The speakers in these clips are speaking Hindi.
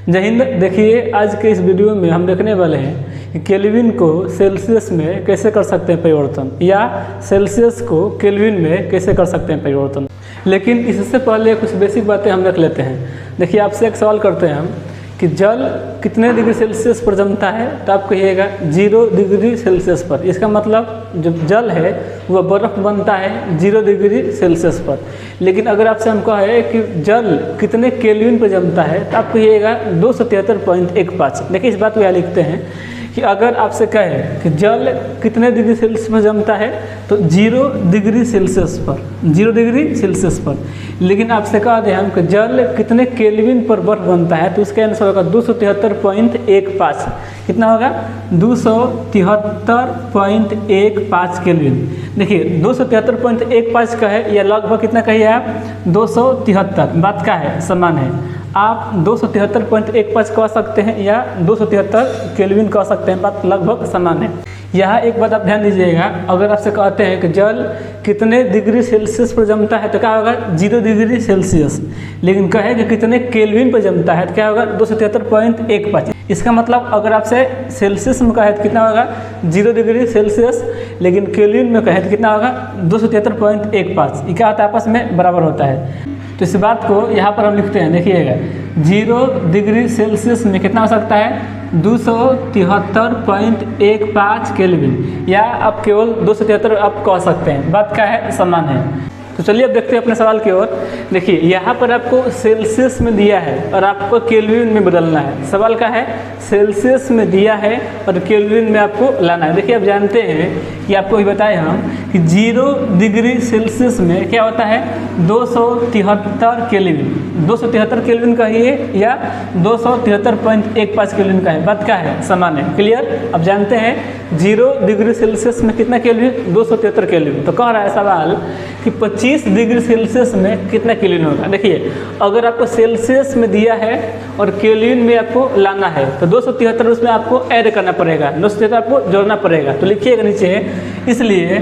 जय हिंद। देखिए आज के इस वीडियो में हम देखने वाले हैं कि केल्विन को सेल्सियस में कैसे कर सकते हैं परिवर्तन, या सेल्सियस को केल्विन में कैसे कर सकते हैं परिवर्तन। लेकिन इससे पहले कुछ बेसिक बातें हम रख लेते हैं। देखिए आपसे एक सवाल करते हैं हम कि जल कितने डिग्री सेल्सियस पर जमता है, तो आप कहिएगा 0 डिग्री सेल्सियस पर। इसका मतलब जो जल है वह बर्फ़ बनता है 0 डिग्री सेल्सियस पर। लेकिन अगर आपसे हम कहें कि जल कितने केल्विन पर जमता है, तो आप कहिएगा 273.15। देखिए इस बात को यहाँ लिखते हैं कि अगर आपसे कहें कि जल कितने डिग्री सेल्सियस में जमता है, तो 0 डिग्री सेल्सियस पर, 0 डिग्री सेल्सियस पर। लेकिन आपसे कह दें हम कि जल कितने केल्विन पर बर्फ बनता है, तो उसका आंसर होगा 273.15। कितना होगा? 273.15 केल्विन। देखिए 273.15 का है, या लगभग कितना कहिए आप? 273। बात का है समान है। आप 273.15 कह सकते हैं या 273 केल्विन कह सकते हैं, बात लगभग समान है। यहाँ एक बात आप ध्यान दीजिएगा, अगर आपसे कहते हैं कि जल कितने डिग्री सेल्सियस पर जमता है, तो क्या होगा? 0 डिग्री सेल्सियस। लेकिन कहे कि कितने केल्विन पर जमता है, तो क्या होगा? 273.15। इसका मतलब अगर आपसे सेल्सियस में कहे तो कितना होगा? 0 डिग्री सेल्सियस। लेकिन केल्विन में कहे तो कितना होगा? 273.15। ये क्या होता है? आपस में बराबर होता है। तो इस बात को यहाँ पर हम लिखते हैं। देखिएगा 0 डिग्री सेल्सियस में कितना हो सकता है? 273.15 केल्विन, या आप केवल 273 आप कह सकते हैं। बात क्या है? समान है। तो चलिए अब देखते हैं अपने सवाल की ओर। देखिए यहाँ पर आपको सेल्सियस में दिया है और आपको केल्विन में बदलना है। सवाल का है सेल्सियस में दिया है और केल्विन में आपको लाना है। देखिए आप जानते हैं कि आपको भी बताए हम कि 0 डिग्री सेल्सियस में क्या होता है? 273 केल्विन। 273 केल्विन कहिए या 273.15 केल्विन का है। बात क्या है? समान है। क्लियर? अब जानते हैं 0 डिग्री सेल्सियस में कितना केल्विन? 273 केल्विन। तो कह रहा है सवाल कि 25 डिग्री सेल्सियस में कितना केल्विन होगा। देखिए अगर आपको सेल्सियस में दिया है और केल्विन में आपको लाना है, तो 273 उसमें आपको ऐड करना पड़ेगा, 273 आपको जोड़ना पड़ेगा। तो लिखिएगा नीचे, इसलिए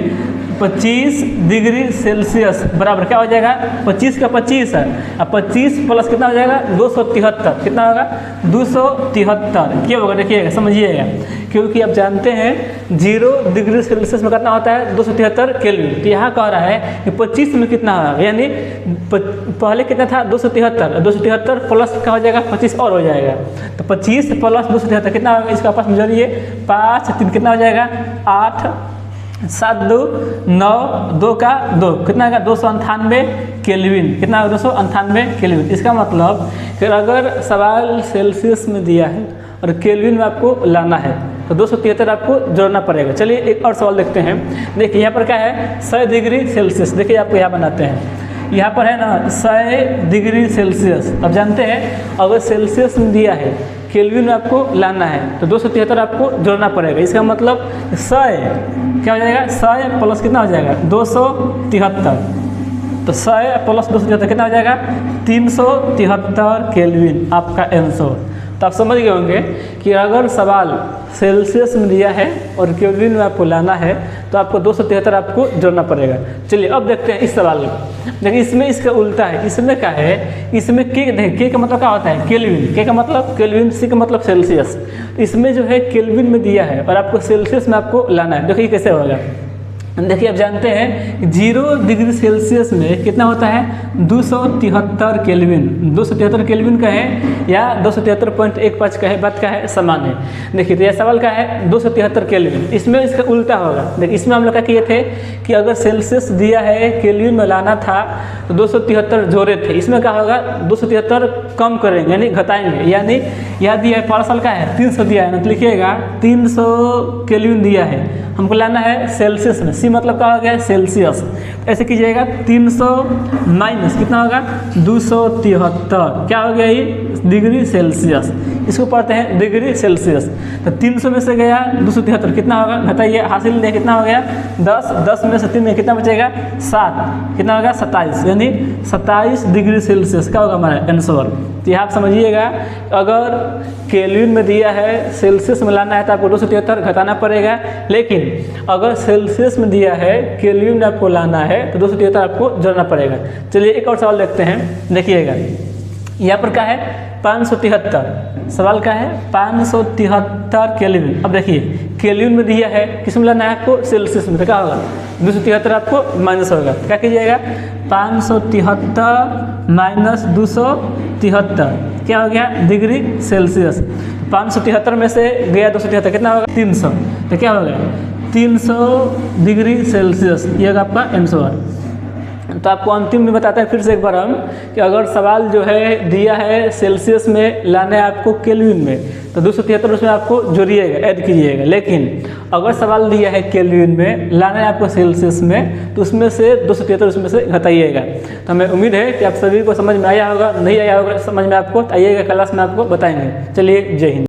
25 डिग्री सेल्सियस बराबर क्या हो जाएगा? 25 का 25 है, अब 25 प्लस कितना हो जाएगा? 273। कितना होगा? 273। क्या होगा? देखिएगा, समझिएगा, क्योंकि आप जानते हैं 0 डिग्री सेल्सियस में कितना होता है? 273 केल्विन। तो यहाँ कह रहा है कि 25 में कितना होगा, यानी पहले कितना था? 273। 273 प्लस क्या हो जाएगा? 25 और हो जाएगा। तो 25 प्लस 273 कितना होगा? इसका आपस में जोड़िए, 5 3 कितना हो जाएगा? 8 7 2 9 2 का 2 कितना होगा? 298 केल्विन। कितना होगा? 298 केल्विन। इसका मतलब कि अगर सवाल सेल्सियस में दिया है और केल्विन में आपको लाना है, तो 273 आपको जोड़ना पड़ेगा। चलिए एक और सवाल देखते हैं। देखिए यहाँ पर क्या है? 100 डिग्री सेल्सियस। देखिए आपको यहाँ बनाते हैं, यहाँ पर है ना 100 डिग्री सेल्सियस। अब जानते हैं अगर सेल्सियस में दिया है, केल्विन में आपको लाना है, तो 273 आपको जोड़ना पड़ेगा। इसका मतलब 100 क्या हो जाएगा? 100 प्लस कितना हो जाएगा? 273। तो 100 प्लस 273 कितना हो जाएगा? 373 केल्विन आपका आंसर। तो आप समझ गए होंगे कि अगर सवाल सेल्सियस में दिया है और केल्विन में आपको लाना है, तो आपको 273 आपको जोड़ना पड़ेगा। चलिए अब देखते हैं इस सवाल को। देखिए इसमें इसका उल्टा है। इसमें क्या है? इसमें के का मतलब क्या होता है? केल्विन। के का मतलब केल्विन, सी का मतलब सेल्सियस। इसमें जो है केल्विन में दिया है और आपको सेल्सियस में आपको लाना है। देखिए कैसे होगा। देखिए आप जानते हैं 0 डिग्री सेल्सियस में कितना होता है? 273 केल्विन। 273 केल्विन का है या 273.15 का है। बात का है? समान है। देखिए तो यह सवाल का है 273 केल्विन। इसमें इसका उल्टा होगा। देखिए इसमें हम लोग क्या किए थे कि अगर सेल्सियस दिया है, केल्विन में लाना था, तो 273 जोड़े थे। इसमें क्या होगा? 273 कम करेंगे, यानी घटाएंगे। यानी यह दिया है पार्सल का है 300 दिया है ना, तो लिखिएगा 300 केल्विन दिया है, हमको लाना है सेल्सियस में। सी मतलब क्या हो गया? सेल्सियस। ऐसे कीजिएगा 300 माइनस कितना होगा? 273। क्या हो गया? ये डिग्री सेल्सियस। इसको पढ़ते हैं डिग्री सेल्सियस। तो 300 में से गया 273, कितना होगा? बताइए, हासिल नहीं, कितना हो गया? 10। 10 में से 3 में कितना बचेगा? 7। कितना होगा? 27। यानी 27 डिग्री सेल्सियस का होगा हमारा आंसर। तो यहाँ आप समझिएगा, अगर केल्विन में दिया है, सेल्सियस में लाना है, तो आपको 273 घटाना पड़ेगा। लेकिन अगर सेल्सियस में दिया है, केल्विन में आपको लाना है, तो 273 आपको जोड़ना पड़ेगा। चलिए एक और सवाल देखते हैं। देखिएगा यहाँ पर क्या है 573, सवाल क्या है 573 केल्विन। अब देखिए केल्विन में दिया है, किस में लाना है आपको, सेल्सियस में, तो क्या होगा 273 आपको माइनस होगा, क्या कीजिएगा 573 माइनस 273 क्या हो गया डिग्री सेल्सियस। 573 में से गया 273 कितना होगा 300, तो क्या हो गया 300 डिग्री सेल्सियस, ये होगा आपका आंसर। तो आपको अंतिम में बताते हैं फिर से एक बार हम कि अगर सवाल जो है दिया है सेल्सियस में, लाना है आपको केल्विन में, तो 273 उसमें आपको जोड़िएगा, ऐड कीजिएगा। लेकिन अगर सवाल दिया है केल्विन में, लाना है आपको सेल्सियस में, तो उसमें से 273 उसमें से घटाइएगा। तो हमें उम्मीद है कि आप सभी को समझ में आया होगा, नहीं आया होगा समझ में आपको, आइएगा क्लास में आपको बताएंगे। चलिए जय हिंद।